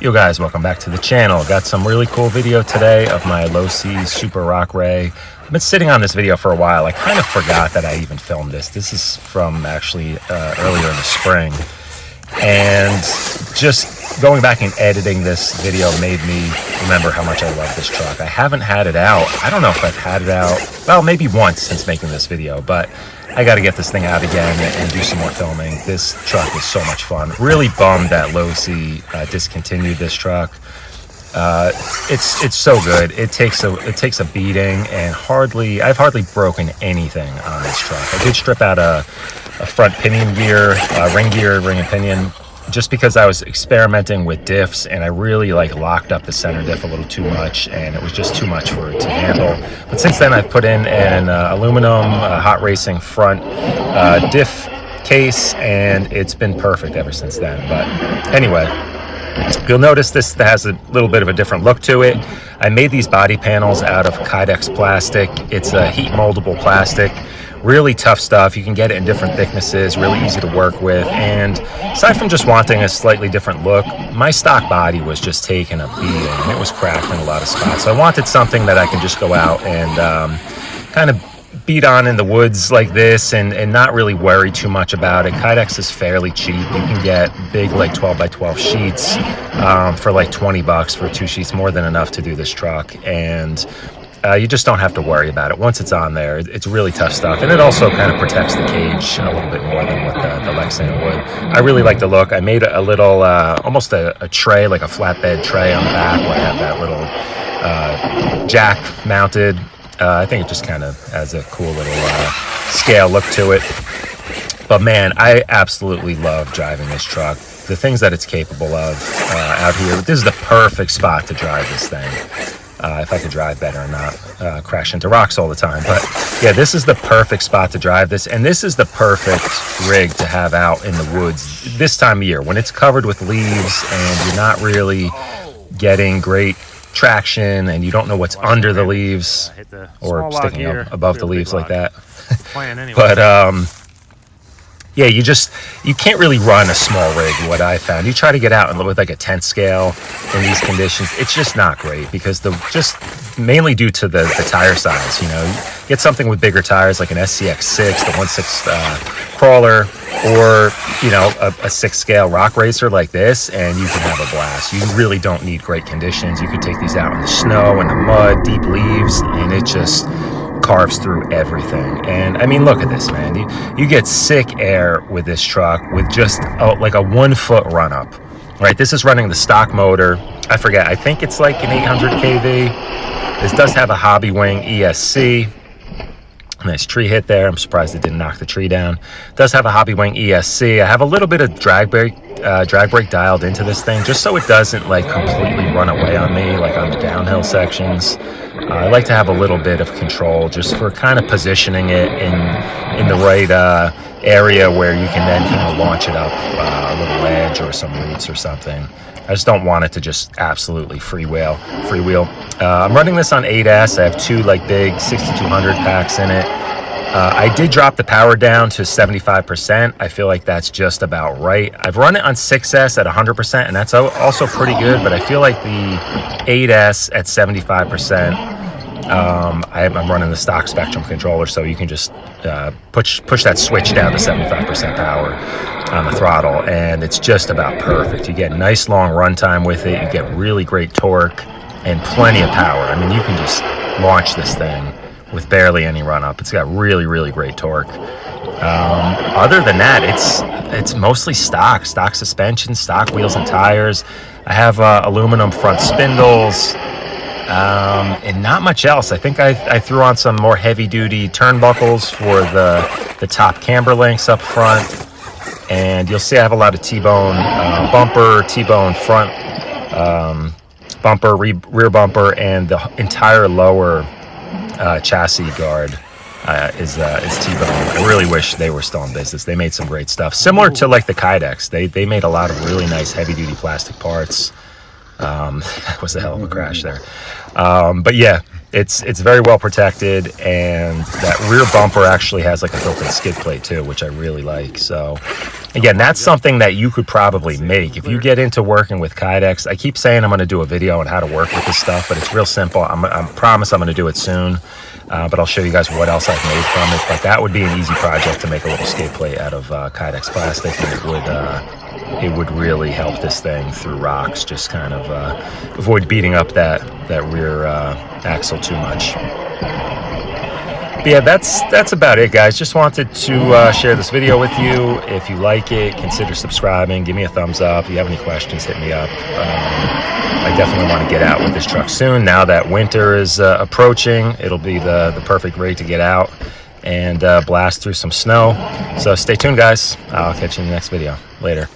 Yo guys, welcome back to the channel. Got some really cool video today of my Losi Super Rock Rey. I've been sitting on this video for a while. I kind of forgot that I even filmed this. This is from actually earlier in the spring. And just going back and editing this video made me remember how much I love this truck. I haven't had it out. I don't know if I've had it out, well, maybe once since making this video, but I got to get this thing out again and do some more filming. This truck is so much fun. Really bummed that Losi discontinued this truck. It's so good. It takes a beating, and I've hardly broken anything on this truck. I did strip out a front pinion gear, ring and pinion, just because I was experimenting with diffs, and I really locked up the center diff a little too much, and it was just too much for it to handle. But since then, I've put in an aluminum hot racing front diff case, and it's been perfect ever since then. But anyway, you'll notice this has a little bit of a different look to it. I made these body panels out of Kydex plastic. It's a heat moldable plastic. Really tough stuff. You can get it in different thicknesses, really easy to work with. And aside from just wanting a slightly different look, my stock body was just taking a beating, and it was cracked in a lot of spots. So I wanted something that I can just go out and kind of beat on in the woods like this and not really worry too much about it. Kydex is fairly cheap. You can get big 12 by 12 sheets for $20 for 2 sheets, more than enough to do this truck. And you just don't have to worry about it. Once it's on there, it's really tough stuff. And it also kind of protects the cage a little bit more than what the Lexan would. I really like the look. I made a little, almost a tray, like a flatbed tray on the back where I have that little jack mounted. I think it just kind of has a cool little scale look to it. But man, I absolutely love driving this truck. The things that it's capable of out here. This is the perfect spot to drive this thing. If I could drive better and not crash into rocks all the time. But yeah, this is the perfect spot to drive this. And this is the perfect rig to have out in the woods this time of year when it's covered with leaves and you're not really getting great traction and you don't know what's under the leaves or sticking up above the leaves like that. But yeah, you can't really run a small rig. What I found, you try to get out and with a tent scale in these conditions, it's just not great because just mainly due to the tire size. You know, get something with bigger tires like an SCX6, the 1.6 crawler, or a 6 scale rock racer like this, and you can have a blast. You really don't need great conditions. You could take these out in the snow and the mud, deep leaves, and it just carves through everything. And I mean, look at this, man. You get sick air with this truck with just a 1 foot run up, right? This is running the stock motor. I forget, I think it's like an 800 kV. This does have a hobby wing ESC. Nice tree hit there. I'm surprised it didn't knock the tree down. It does have a hobby wing ESC. I have a little bit of drag brake dialed into this thing just so it doesn't completely run away on me on the downhill sections. I like to have a little bit of control just for kind of positioning it in the right area where you can then kind of launch it up a little ledge or some roots or something. I just don't want it to just absolutely freewheel. I'm running this on 8S. I have two big 6200 packs in it. I did drop the power down to 75%. I feel like that's just about right. I've run it on 6S at 100%, and that's also pretty good, but I feel like the 8S at 75%, I'm running the stock Spectrum controller, so you can just push that switch down to 75% power on the throttle, and it's just about perfect. You get nice long runtime with it. You get really great torque and plenty of power. I mean, you can just launch this thing with barely any run up. It's got really, really great torque. Other than that, it's mostly stock suspension, stock wheels and tires. I have aluminum front spindles, and not much else. I think I threw on some more heavy duty turnbuckles for the top camber links up front. And you'll see I have a lot of T-bone bumper, T-bone front bumper, rear bumper, and the entire lower chassis guard is T-bone. I really wish they were still in business. They made some great stuff, similar to the Kydex. They made a lot of really nice heavy-duty plastic parts. That was a hell of a crash there. But yeah, it's very well protected, and that rear bumper actually has like a built-in skid plate too, which I really like. So again, that's something that you could probably make if you get into working with Kydex. I keep saying I'm going to do a video on how to work with this stuff, but it's real simple. I promise I'm going to do it soon, but I'll show you guys what else I've made from it. But that would be an easy project to make a little skid plate out of Kydex plastic, and it would really help this thing through rocks. Just kind of avoid beating up that rear axle too much. But yeah, that's about it, guys. Just wanted to share this video with you. If you like it, consider subscribing. Give me a thumbs up. If you have any questions, hit me up. I definitely want to get out with this truck soon. Now that winter is approaching, it'll be the perfect rate to get out and blast through some snow. So stay tuned, guys. I'll catch you in the next video. Later.